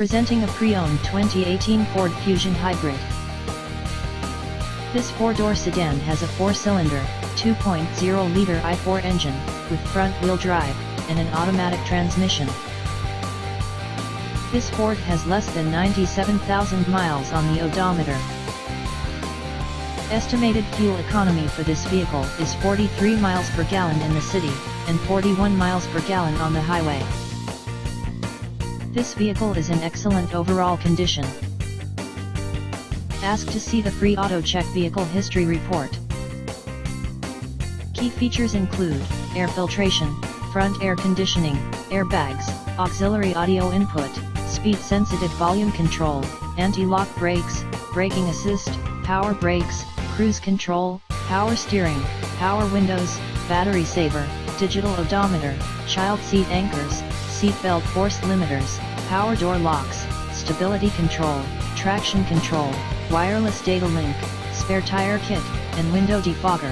Presenting a pre-owned 2018 Ford Fusion Hybrid. This four-door sedan has a four-cylinder, 2.0-liter i4 engine, with front-wheel drive, and an automatic transmission. This Ford has less than 97,000 miles on the odometer. Estimated fuel economy for this vehicle is 43 miles per gallon in the city, and 41 miles per gallon on the highway. This vehicle is in excellent overall condition. Ask to see the free auto check vehicle history report. Key features include air filtration, front air conditioning, airbags, auxiliary audio input, speed-sensitive volume control, anti-lock brakes, braking assist, power brakes, cruise control, power steering, power windows, battery saver, digital odometer, child seat anchors, seat belt force limiters, power door locks, stability control, traction control, wireless data link, spare tire kit, and window defogger.